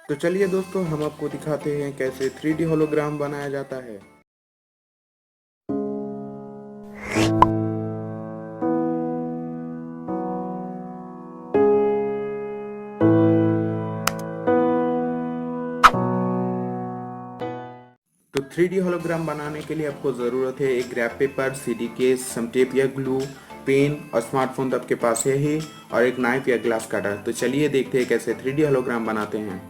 तो चलिए दोस्तों, हम आपको दिखाते हैं कैसे 3D होलोग्राम बनाया जाता है। तो 3D होलोग्राम बनाने के लिए आपको ज़रूरत है एक ग्रैप पेपर, CD केस, सम टेप या ग्लू, पेन और स्मार्टफोन तो आपके पास है ही, और एक नाइफ या ग्लास कटर। तो चलिए देखते हैं कैसे 3D होलोग्राम बनाते हैं।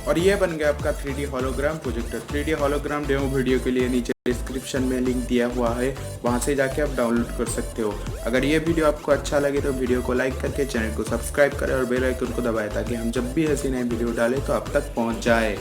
और ये बन गया आपका 3D hologram projector. 3D hologram demo video के लिए नीचे डिस्क्रिप्शन में लिंक दिया हुआ है, वहां से जाके आप डाउनलोड कर सकते हो। अगर ये वीडियो आपको अच्छा लगे तो वीडियो को लाइक करके चैनल को सब्सक्राइब करें और बेल आइकन को दबाएं ताकि हम जब भी ऐसी नई वीडियो डालें तो आप तक पहुंच जाए।